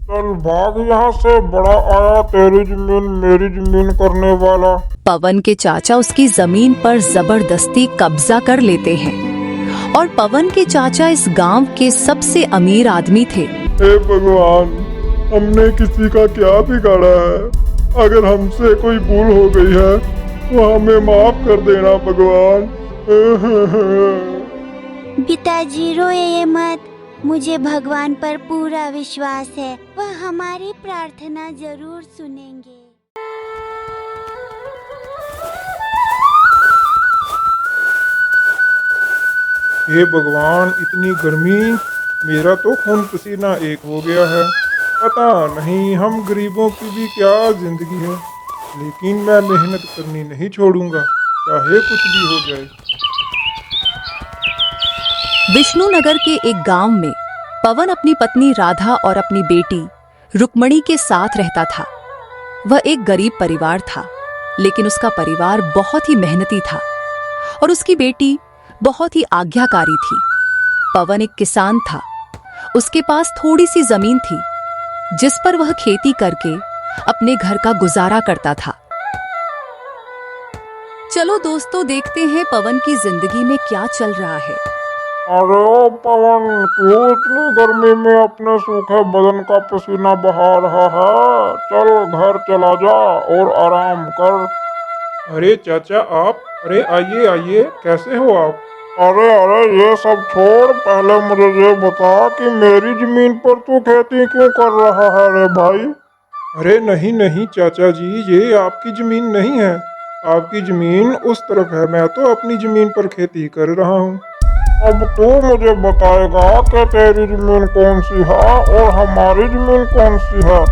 चल भाग यहाँ से, बड़ा आया तेरी जमीन मेरी जमीन करने वाला। पवन के चाचा उसकी जमीन पर जबरदस्ती कब्जा कर लेते हैं और पवन के चाचा इस गांव के सबसे अमीर आदमी थे। हे भगवान, हमने किसी का क्या बिगाड़ा है? अगर हमसे कोई भूल हो गई है तो हमें माफ कर देना भगवान। पिताजी रोइए मत, मुझे भगवान पर पूरा विश्वास है, वह हमारी प्रार्थना जरूर सुनेंगे। हे भगवान, इतनी गर्मी, मेरा तो खून पसीना एक हो गया है। पता नहीं हम गरीबों की भी क्या जिंदगी है, लेकिन मैं मेहनत करनी नहीं छोड़ूंगा, चाहे कुछ भी हो जाए। विष्णुनगर के एक गांव में पवन अपनी पत्नी राधा और अपनी बेटी रुक्मणी के साथ रहता था। वह एक गरीब परिवार था, लेकिन उसका परिवार बहुत ही मेहनती था और उसकी बेटी बहुत ही आज्ञाकारी थी। पवन एक किसान था। उसके पास थोड़ी सी जमीन थी जिस पर वह खेती करके अपने घर का गुजारा करता था। चलो दोस्तों, देखते हैं पवन की जिंदगी में क्या चल रहा है। अरे ओ पवन, क्यों इतनी गर्मी में अपने सूखे बदन का पसीना बहा रहा है? चल घर चला जा और आराम कर। अरे चाचा आप, अरे आइए आइए, कैसे हो आप? अरे अरे ये सब छोड़, पहले मुझे ये बता कि मेरी जमीन पर तू खेती क्यों कर रहा है रे भाई? अरे नहीं नहीं चाचा जी, ये आपकी जमीन नहीं है। आपकी जमीन उस तरफ है, मैं तो अपनी जमीन पर खेती कर रहा हूँ। अब तू मुझे बताएगा कि तेरी जमीन कौन सी है और हमारी जमीन कौन सी है।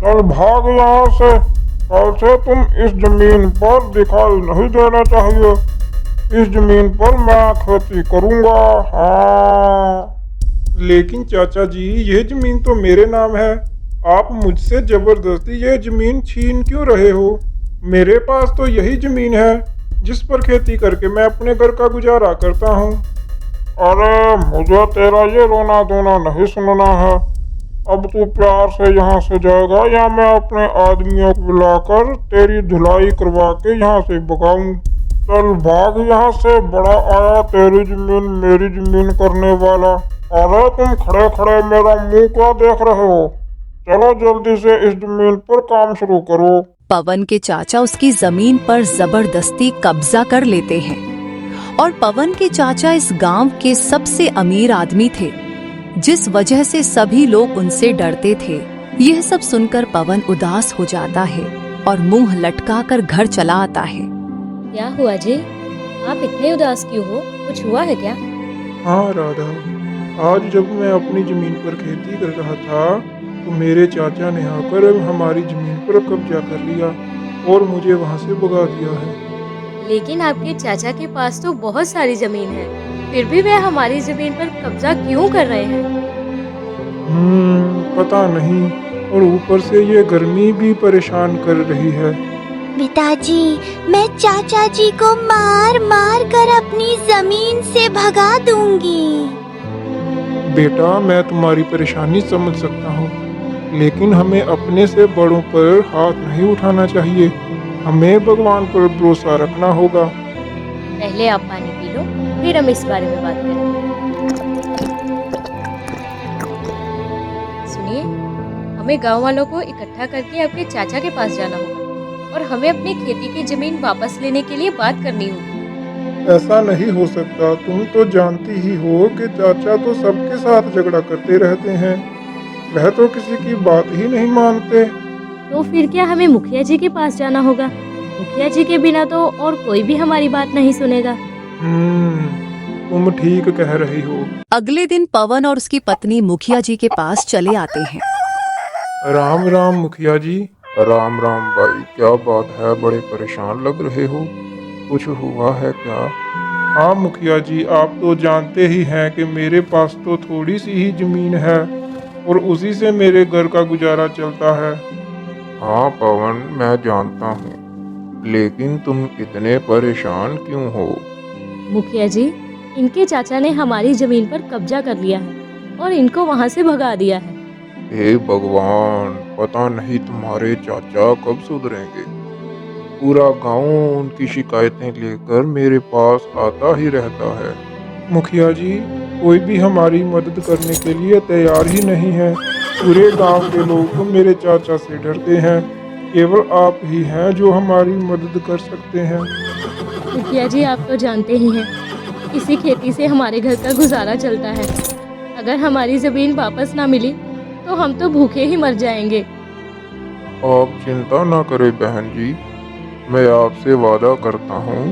चल भाग यहाँ से, कल से तुम इस जमीन पर दिखाई नहीं देना चाहिए। इस जमीन पर मैं खेती करूँगा। हाँ, लेकिन चाचा जी ये जमीन तो मेरे नाम है, आप मुझसे जबरदस्ती ये जमीन छीन क्यों रहे हो? मेरे पास तो यही जमीन है जिस पर खेती करके मैं अपने घर का गुजारा करता हूँ। अरे मुझे तेरा ये रोना धोना नहीं सुनना है। अब तू प्यार से यहाँ से जाएगा या मैं अपने आदमियों को बुलाकर तेरी धुलाई करवा के यहाँ से भगाऊं। चल भाग यहाँ से, बड़ा आया तेरी जमीन मेरी जमीन करने वाला। अरे तुम खड़े खड़े मेरा मुंह क्या देख रहे हो? चलो जल्दी से इस जमीन पर काम शुरू करो। पवन के चाचा उसकी जमीन पर जबरदस्ती कब्जा कर लेते हैं और पवन के चाचा इस गांव के सबसे अमीर आदमी थे, जिस वजह से सभी लोग उनसे डरते थे। यह सब सुनकर पवन उदास हो जाता है और मुंह लटकाकर घर चला आता है। क्या हुआ जी, आप इतने उदास क्यों हो? कुछ हुआ है क्या? हाँ राधा, आज जब मैं अपनी जमीन पर खेती कर रहा था तो मेरे चाचा ने आकर हमारी जमीन पर कब्जा कर लिया और मुझे वहाँ से भगा दिया है। लेकिन आपके चाचा के पास तो बहुत सारी जमीन है, फिर भी वे हमारी जमीन पर कब्जा क्यों कर रहे हैं? पता नहीं, और ऊपर से ये गर्मी भी परेशान कर रही है। पिताजी, मैं चाचा जी को मार मार कर अपनी जमीन से भगा दूंगी। बेटा मैं तुम्हारी परेशानी समझ सकता हूँ, लेकिन हमें अपने से बड़ों पर हाथ नहीं उठाना चाहिए। हमें भगवान पर भरोसा रखना होगा। पहले आप पानी पी लो, फिर हम इस बारे में बात करेंगे। सुनिए, हमें गांव वालों को इकट्ठा करके आपके चाचा के पास जाना होगा और हमें अपनी खेती की जमीन वापस लेने के लिए बात करनी होगी। ऐसा नहीं हो सकता, तुम तो जानती ही हो कि चाचा तो सबके साथ झगड़ा करते रहते हैं। वह तो किसी की बात ही नहीं मानते। तो फिर क्या हमें मुखिया जी के पास जाना होगा? मुखिया जी के बिना तो और कोई भी हमारी बात नहीं सुनेगा। तुम ठीक कह रही हो। अगले दिन पवन और उसकी पत्नी मुखिया जी के पास चले आते हैं। राम राम मुखिया जी। राम राम भाई, क्या बात है, बड़े परेशान लग रहे हो, कुछ हुआ है क्या? हाँ मुखिया जी, आप तो जानते ही हैं कि मेरे पास तो थोड़ी सी ही जमीन है और उसी से मेरे घर का गुजारा चलता है। हाँ पवन, मैं जानता हूँ, लेकिन तुम इतने परेशान क्यों हो? मुखिया जी, इनके चाचा ने हमारी जमीन पर कब्जा कर लिया है और इनको वहाँ से भगा दिया है। हे भगवान, पता नहीं तुम्हारे चाचा कब सुधरेंगे। पूरा गांव उनकी शिकायतें लेकर मेरे पास आता ही रहता है। मुखिया जी, कोई भी हमारी मदद करने के लिए तैयार ही नहीं है। पूरे गांव के लोग तो मेरे चाचा से डरते हैं। केवल आप ही हैं जो हमारी मदद कर सकते हैं। मुखिया जी, आप तो जानते ही हैं, इसी खेती से हमारे घर का गुजारा चलता है। अगर हमारी ज़मीन वापस ना मिली तो हम तो भूखे ही मर जाएंगे। आप चिंता ना करें बहन जी, मैं आपसे वादा करता हूँ,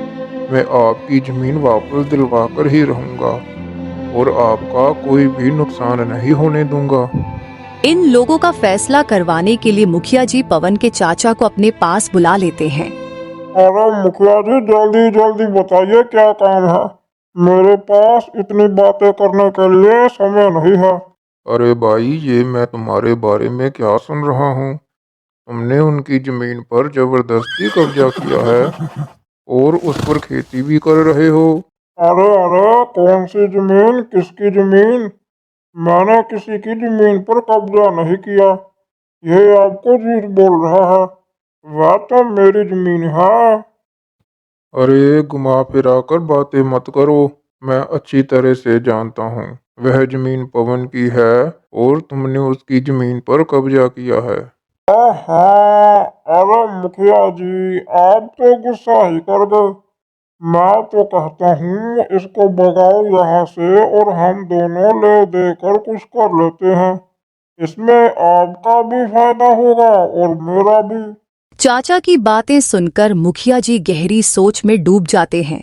मैं आपकी जमीन वापस दिलवा कर ही रहूँगा और आपका कोई भी नुकसान नहीं होने दूंगा। इन लोगों का फैसला करवाने के लिए मुखिया जी पवन के चाचा को अपने पास बुला लेते हैं। अरे मुखिया जी, जल्दी जल्दी बताइए क्या काम है। मेरे पास इतनी बातें करने के लिए समय नहीं है। अरे भाई, ये मैं तुम्हारे बारे में क्या सुन रहा हूँ। तुमने उनकी जमीन पर जबरदस्ती कब्जा किया है और उस पर खेती भी कर रहे हो। अरे अरे, कौन सी जमीन, किसकी जमीन? मैंने किसी की जमीन पर कब्जा नहीं किया। ये आपको झूठ बोल रहा है। वह तो मेरी जमीन है। अरे घुमा फिरा कर बातें मत करो। मैं अच्छी तरह से जानता हूँ वह जमीन पवन की है और तुमने उसकी जमीन पर कब्जा किया है। हाँ, अरे मुखिया जी, आप तो गुस्सा ही कर गए। मैं तो कहता हूँ इसको भगाओ यहाँ से और हम दोनों ले देकर कुछ कर लेते हैं। इसमें आपका भी फायदा होगा और मेरा भी। चाचा की बातें सुनकर मुखिया जी गहरी सोच में डूब जाते हैं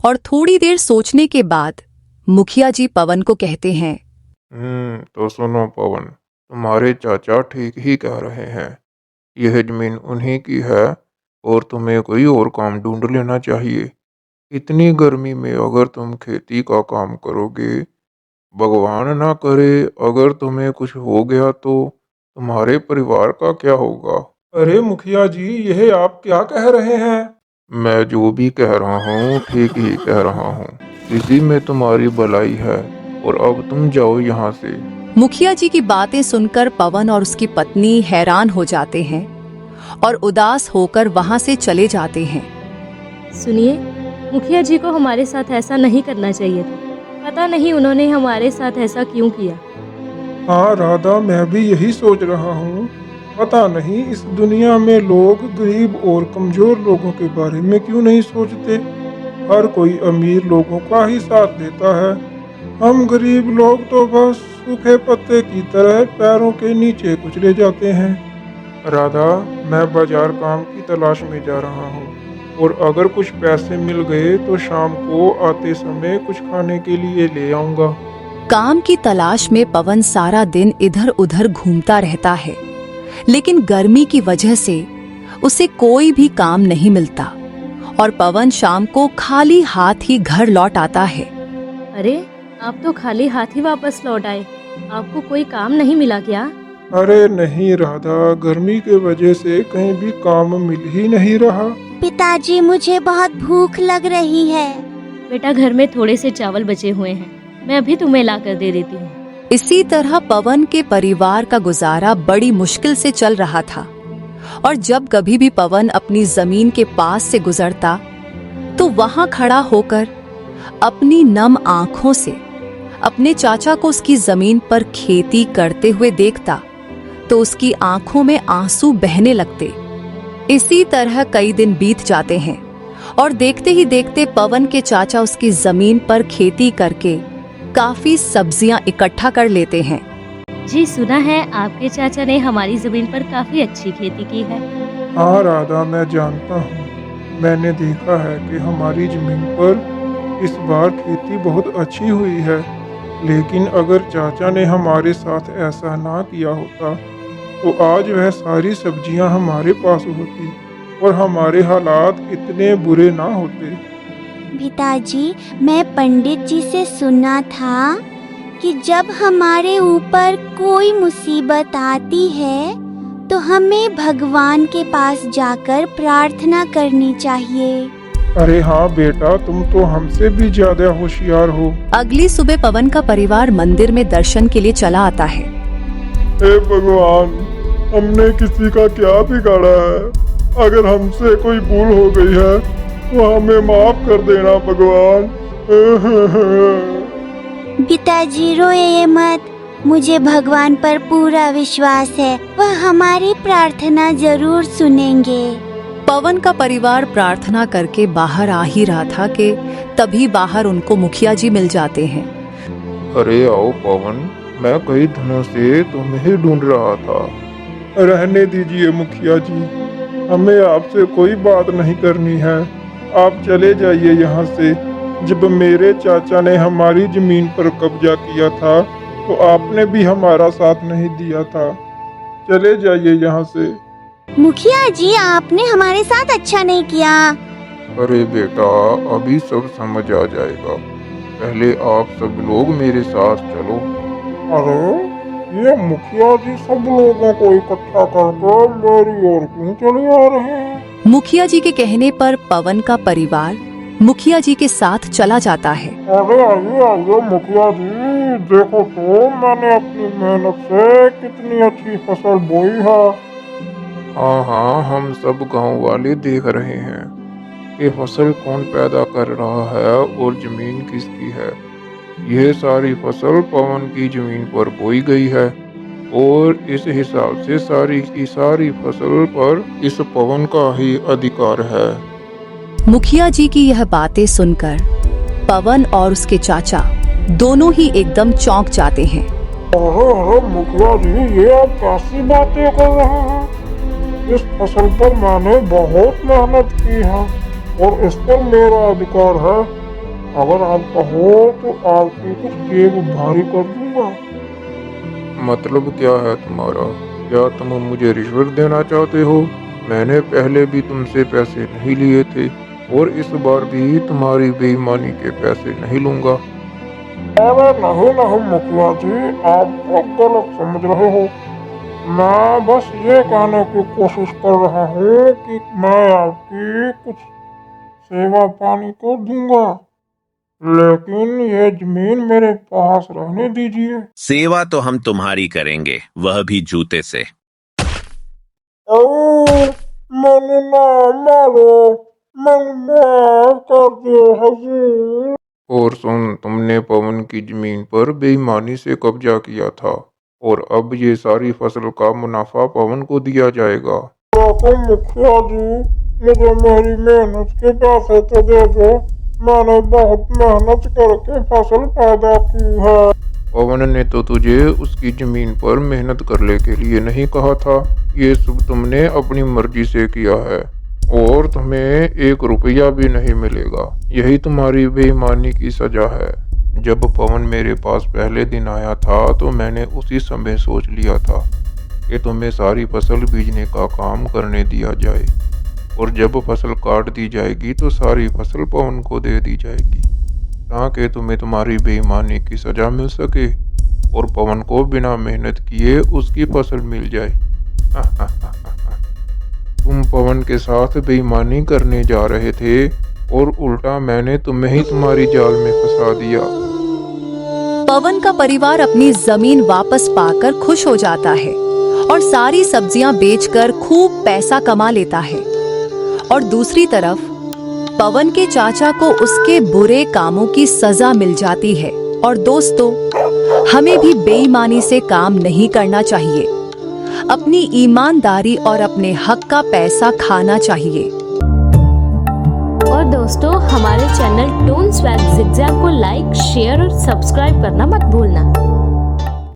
और थोड़ी देर सोचने के बाद मुखिया जी पवन को कहते हैं। तो सुनो पवन, तुम्हारे चाचा ठीक ही कह रहे हैं। यह जमीन उन्हीं की है और तुम्हें कोई और काम ढूंढ लेना चाहिए। इतनी गर्मी में अगर तुम खेती का काम करोगे, भगवान ना करे अगर तुम्हें कुछ हो गया तो तुम्हारे परिवार का क्या होगा। अरे मुखिया जी, यह आप क्या कह रहे हैं? मैं जो भी कह रहा हूँ ठीक ही कह रहा हूँ। इसी में तुम्हारी भलाई है और अब तुम जाओ यहाँ से। मुखिया जी की बातें सुनकर पवन और उसकी पत्नी हैरान हो जाते हैं और उदास होकर वहां से चले जाते हैं। सुनिए, मुखिया जी को हमारे साथ ऐसा नहीं करना चाहिए था। पता नहीं उन्होंने हमारे साथ ऐसा क्यों किया। हाँ राधा, मैं भी यही सोच रहा हूँ। पता नहीं इस दुनिया में लोग गरीब और कमजोर लोगों के बारे में क्यों नहीं सोचते। हर कोई अमीर लोगों का ही साथ देता है। हम गरीब लोग तो बस सूखे पत्ते की तरह पैरों के नीचे कुचले जाते हैं। राधा, मैं बाजार काम की तलाश में जा रहा हूँ और अगर कुछ पैसे मिल गए तो शाम को आते समय कुछ खाने के लिए ले आऊंगा। काम की तलाश में पवन सारा दिन इधर उधर घूमता रहता है, लेकिन गर्मी की वजह से उसे कोई भी काम नहीं मिलता और पवन शाम को खाली हाथ ही घर लौट आता है। अरे, आप तो खाली हाथ ही वापस लौट आए। आपको कोई काम नहीं मिला क्या? अरे नहीं राधा, गर्मी के वजह से कहीं भी काम मिल ही नहीं रहा। पिताजी, मुझे बहुत भूख लग रही है। बेटा, घर में थोड़े से चावल बचे हुए हैं, मैं अभी तुम्हें ला कर दे देती हूँ। इसी तरह पवन के परिवार का गुजारा बड़ी मुश्किल से चल रहा था और जब कभी भी पवन अपनी जमीन के पास से गुजरता तो वहां खड़ा होकर अपनी नम आंखों से अपने चाचा को उसकी जमीन पर खेती करते हुए देखता तो उसकी आंखों में आंसू बहने लगते। इसी तरह कई दिन बीत जाते हैं और देखते ही देखते पवन के चाचा उसकी जमीन पर खेती करके काफी सब्जियां इकट्ठा कर लेते हैं। जी, सुना है आपके चाचा ने हमारी जमीन पर काफी अच्छी खेती की है। हाँ राधा, मैं जानता हूँ। मैंने देखा है कि हमारी जमीन पर इस बार खेती बहुत अच्छी हुई है। लेकिन अगर चाचा ने हमारे साथ ऐसा ना किया होता तो आज वह सारी सब्जियां हमारे पास होती और हमारे हालात इतने बुरे ना होते। पिताजी, मैं पंडित जी से सुना था कि जब हमारे ऊपर कोई मुसीबत आती है तो हमें भगवान के पास जाकर प्रार्थना करनी चाहिए। अरे हाँ बेटा, तुम तो हमसे भी ज्यादा होशियार हो। अगली सुबह पवन का परिवार मंदिर में दर्शन के लिए चला आता है। हे भगवान, हमने किसी का क्या बिगाड़ा है? अगर हमसे कोई भूल हो गई है तो हमें माफ कर देना भगवान। पिताजी रोइए मत, मुझे भगवान पर पूरा विश्वास है, वह हमारी प्रार्थना जरूर सुनेंगे। पवन का परिवार प्रार्थना करके बाहर आ ही रहा था कि तभी बाहर उनको मुखिया जी मिल जाते हैं। अरे आओ पवन, मैं कई दिनों से तुम्हें ढूंढ रहा था। रहने दीजिए मुखिया जी, हमें आपसे कोई बात नहीं करनी है। आप चले जाइए यहाँ से। जब मेरे चाचा ने हमारी जमीन पर कब्जा किया था तो आपने भी हमारा साथ नहीं दिया था। चले जाइए यहाँ से। मुखिया जी, आपने हमारे साथ अच्छा नहीं किया। अरे बेटा, अभी सब समझ आ जाएगा। पहले आप सब लोग मेरे साथ चलो। अरे ये मुखिया जी सब लोगों को इकट्ठा करके मेरी ओर क्यों चले आ रहे हैं? मुखिया जी के कहने पर पवन का परिवार मुखिया जी के साथ चला जाता है। अरे आइए आइए मुखिया जी, देखो तो मैंने अपनी मेहनत से कितनी अच्छी फसल बोई है। हाँ हाँ, हम सब गांव वाले देख रहे हैं कि फसल कौन पैदा कर रहा है और जमीन किसकी है। यह सारी फसल पवन की जमीन पर बोई गई है और इस हिसाब से सारी की सारी फसल पर इस पवन का ही अधिकार है। मुखिया जी की यह बातें सुनकर पवन और उसके चाचा दोनों ही एकदम चौंक जाते हैं। अरे मुखिया जी, ये आप कैसी बातें कर रहे हैं? इस फसल पर मैंने बहुत मेहनत की है और इस पर मेरा अधिकार है। अगर आप कहो तो आपकी कुछ जेब भारी कर दूंगा। मतलब क्या है तुम्हारा? क्या तुम मुझे रिश्वत देना चाहते हो? मैंने पहले भी तुमसे पैसे नहीं लिए थे और इस बार भी तुम्हारी बेईमानी के पैसे नहीं लूंगा। अरे नहीं मुखिया जी, आप गलत समझ रहे हो। मैं बस ये कहने की कोशिश कर रहा हूँ कि मैं आपकी कुछ सेवा पानी को दूंगा, लेकिन ये जमीन मेरे पास रहने दीजिए। सेवा तो हम तुम्हारी करेंगे, वह भी जूते से। मैंने ना मारो, मैंने माफ कर दो हुजूर। और सुन, तुमने पवन की जमीन पर बेईमानी से कब्जा किया था और अब ये सारी फसल का मुनाफा पवन को दिया जाएगा। मुखिया जी, मुझे मेरी मेहनत के पैसे तो दे दो। मैंने बहुत मेहनत करके फसल पैदा की है। पवन ने तो तुझे उसकी जमीन पर मेहनत करने के लिए नहीं कहा था। ये सब तुमने अपनी मर्जी से किया है और तुम्हें 1 रुपया भी नहीं मिलेगा। यही तुम्हारी बेईमानी की सजा है। जब पवन मेरे पास पहले दिन आया था तो मैंने उसी समय सोच लिया था कि तुम्हें सारी फसल बीजने का काम करने दिया जाए और जब फसल काट दी जाएगी तो सारी फसल पवन को दे दी जाएगी ताकि तुम्हें तुम्हारी बेईमानी की सजा मिल सके और पवन को बिना मेहनत किए उसकी फसल मिल जाए। तुम पवन के साथ बेईमानी करने जा रहे थे और उल्टा मैंने तुम्हें ही तुम्हारी जाल में फंसा दिया। पवन का परिवार अपनी जमीन वापस पाकर खुश हो जाता है और सारी सब्जियां बेचकर खूब पैसा कमा लेता है। और दूसरी तरफ पवन के चाचा को उसके बुरे कामों की सजा मिल जाती है। और दोस्तों, हमें भी बेईमानी से काम नहीं करना चाहिए। अपनी ईमानदारी और अपने हक का पैसा खाना चाहिए। और दोस्तों, हमारे चैनल टोन स्वैग ज़िगज़ैग को लाइक, शेयर और सब्सक्राइब करना मत भूलना।